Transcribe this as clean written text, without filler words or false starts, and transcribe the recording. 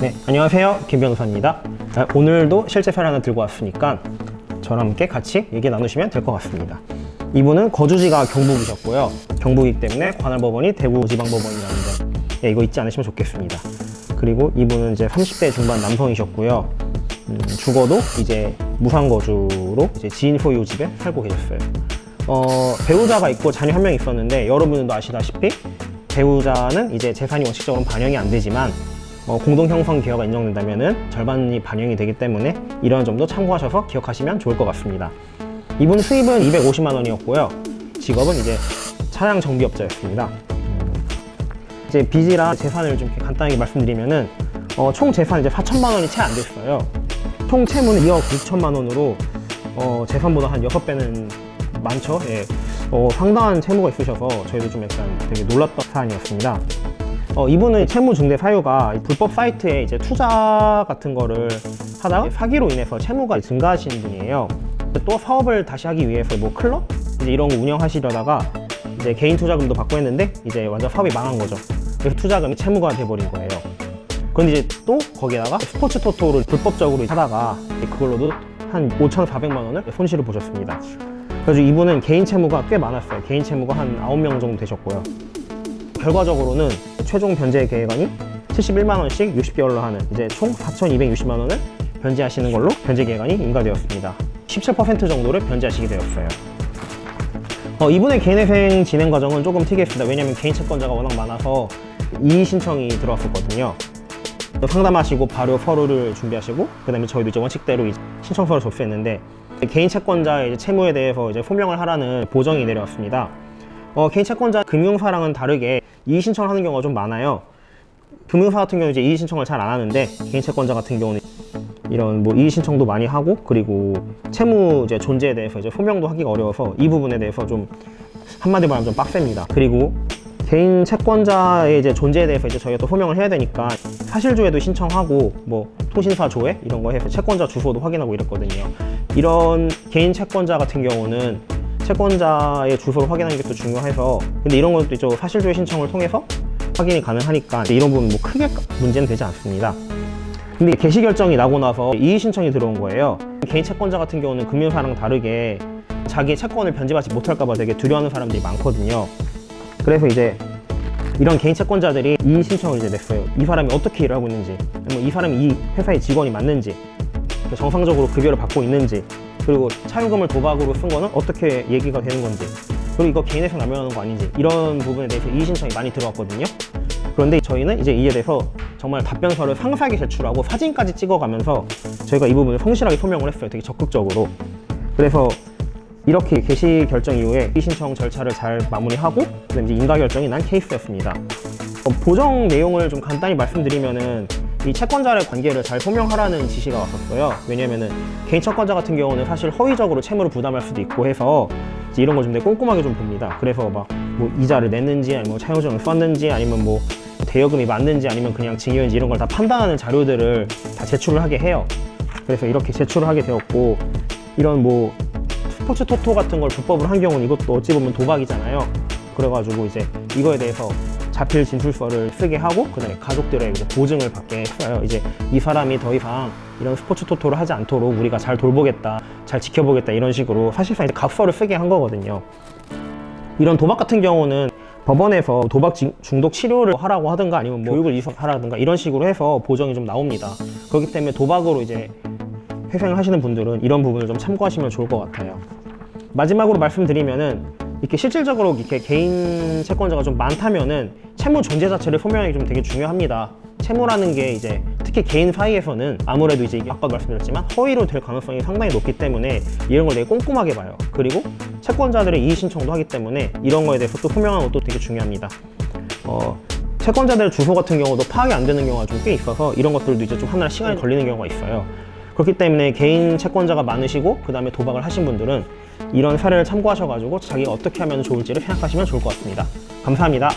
네, 안녕하세요. 김 변호사입니다. 오늘도 실제 사례 하나 들고 왔으니까 저랑 함께 같이 얘기 나누시면 될 것 같습니다. 이분은 거주지가 경북이셨고요. 경북이기 때문에 관할법원이 대구지방법원이라는 점, 이거 잊지 않으시면 좋겠습니다. 그리고 이분은 이제 30대 중반 남성이셨고요. 주거도 이제 무상거주로 이제 지인 소유 집에 살고 계셨어요. 배우자가 있고 자녀 한 명 있었는데, 여러분들도 아시다시피 배우자는 이제 재산이 원칙적으로 반영이 안 되지만 공동 형성 기여가 인정된다면은 절반이 반영이 되기 때문에 이런 점도 참고하셔서 기억하시면 좋을 것 같습니다. 이분 수입은 250만 원이었고요. 직업은 이제 차량 정비업자였습니다. 이제 빚이랑 재산을 좀 간단하게 말씀드리면은 총 재산 이제 4천만 원이 채 안 됐어요. 총 채무는 2억 6천만 원으로 재산보다 한 6배는 많죠. 예. 상당한 채무가 있으셔서 저희도 좀 약간 되게 놀랐던 사안이었습니다. 이분은 채무 중대 사유가 불법 사이트에 이제 투자 같은 거를 하다가 사기로 인해서 채무가 증가하신 분이에요. 또 사업을 다시 하기 위해서 뭐 클럽 이제 이런 거 운영하시려다가 이제 개인 투자금도 받고 했는데 이제 완전 사업이 망한 거죠. 그래서 투자금이 채무가 돼버린 거예요. 그런데 이제 또 거기에다가 스포츠 토토를 불법적으로 하다가 그걸로도 한 5,400만 원을 손실을 보셨습니다. 그래서 이분은 개인 채무가 꽤 많았어요. 개인 채무가 한 9명 정도 되셨고요. 결과적으로는 최종 변제 계획안이 71만 원씩 60개월로 하는 이제 총 4,260만 원을 변제하시는 걸로 변제 계획안이 인가되었습니다. 17% 정도를 변제하시게 되었어요. 이분의 개인회생 진행 과정은 조금 특이했습니다. 왜냐하면 개인 채권자가 워낙 많아서 이의 신청이 들어왔었거든요. 상담하시고 바로 서류를 준비하시고, 그 다음에 저희도 이제 원칙대로 이제 신청서를 접수했는데, 개인 채권자의 이제 채무에 대해서 이제 소명을 하라는 보정이 내려왔습니다. 개인 채권자 금융사랑은 다르게 이의 신청을 하는 경우가 좀 많아요. 금융사 같은 경우는 이제 이의 신청을 잘 안 하는데, 개인 채권자 같은 경우는 이런 뭐 이의 신청도 많이 하고, 그리고 채무 이제 존재에 대해서 이제 소명도 하기가 어려워서 이 부분에 대해서 좀 한마디로 말하면 좀 빡셉니다. 그리고 개인 채권자의 이제 존재에 대해서 이제 저희가 또 소명을 해야 되니까 사실조회도 신청하고 뭐 토신사 조회 이런 거 해서 채권자 주소도 확인하고 이랬거든요. 이런 개인 채권자 같은 경우는 채권자의 주소를 확인하는 게 또 중요해서, 근데 이런 것도 있죠. 사실조회 신청을 통해서 확인이 가능하니까 이런 부분 뭐 크게 문제는 되지 않습니다. 근데 개시 결정이 나고 나서 이의 신청이 들어온 거예요. 개인 채권자 같은 경우는 금융사랑 다르게 자기 채권을 변제받지 못할까 봐 되게 두려워하는 사람들이 많거든요. 그래서 이제 이런 개인 채권자들이 이의 신청을 이제 냈어요. 이 사람이 어떻게 일을 하고 있는지, 뭐 이 사람이 이 회사의 직원이 맞는지, 정상적으로 급여를 받고 있는지, 그리고 차용금을 도박으로 쓴 거는 어떻게 얘기가 되는 건지, 그리고 이거 개인회생 남용하는 거 아닌지, 이런 부분에 대해서 이의 신청이 많이 들어왔거든요. 그런데 저희는 이제 이에 대해서 정말 답변서를 상세하게 제출하고 사진까지 찍어가면서 저희가 이 부분을 성실하게 소명을 했어요. 되게 적극적으로. 그래서 이렇게 개시 결정 이후에 이의 신청 절차를 잘 마무리하고, 그다음에 이제 인가 결정이 난 케이스였습니다. 보정 내용을 좀 간단히 말씀드리면은, 이 채권자의 관계를 잘 소명하라는 지시가 왔었어요. 왜냐면은 개인 채권자 같은 경우는 사실 허위적으로 채무를 부담할 수도 있고 해서 이제 이런 걸 좀 되게 꼼꼼하게 좀 봅니다. 그래서 막 뭐 이자를 냈는지, 아니면 차용증을 썼는지, 아니면 뭐 대여금이 맞는지, 아니면 그냥 증여인지 이런 걸 다 판단하는 자료들을 다 제출을 하게 해요. 그래서 이렇게 제출을 하게 되었고, 이런 뭐 스포츠 토토 같은 걸 불법으로 한 경우는 이것도 어찌 보면 도박이잖아요. 그래가지고 이제 이거에 대해서 자필 진술서를 쓰게 하고, 그 다음에 가족들의 이제 보증을 받게 했어요. 이제 이 사람이 더 이상 이런 스포츠 토토를 하지 않도록 우리가 잘 돌보겠다, 잘 지켜보겠다, 이런 식으로 사실상 이제 각서를 쓰게 한 거거든요. 이런 도박 같은 경우는 법원에서 도박 중독 치료를 하라고 하든가, 아니면 뭐 교육을 이수하라든가 이런 식으로 해서 보정이 좀 나옵니다. 그렇기 때문에 도박으로 이제 회생을 하시는 분들은 이런 부분을 좀 참고하시면 좋을 것 같아요. 마지막으로 말씀드리면은, 이렇게 실질적으로 이렇게 개인 채권자가 좀 많다면은 채무 존재 자체를 소명하기 좀 되게 중요합니다. 채무라는 게 이제 특히 개인 사이에서는 아무래도 이제 이게 아까도 말씀드렸지만 허위로 될 가능성이 상당히 높기 때문에 이런 걸 되게 꼼꼼하게 봐요. 그리고 채권자들의 이의 신청도 하기 때문에 이런 거에 대해서 또 소명하는 것도 되게 중요합니다. 채권자들의 주소 같은 경우도 파악이 안 되는 경우가 좀 꽤 있어서 이런 것들도 이제 좀 하나의 시간이 걸리는 경우가 있어요. 그렇기 때문에 개인 채권자가 많으시고 그 다음에 도박을 하신 분들은 이런 사례를 참고하셔가지고 자기가 어떻게 하면 좋을지를 생각하시면 좋을 것 같습니다. 감사합니다.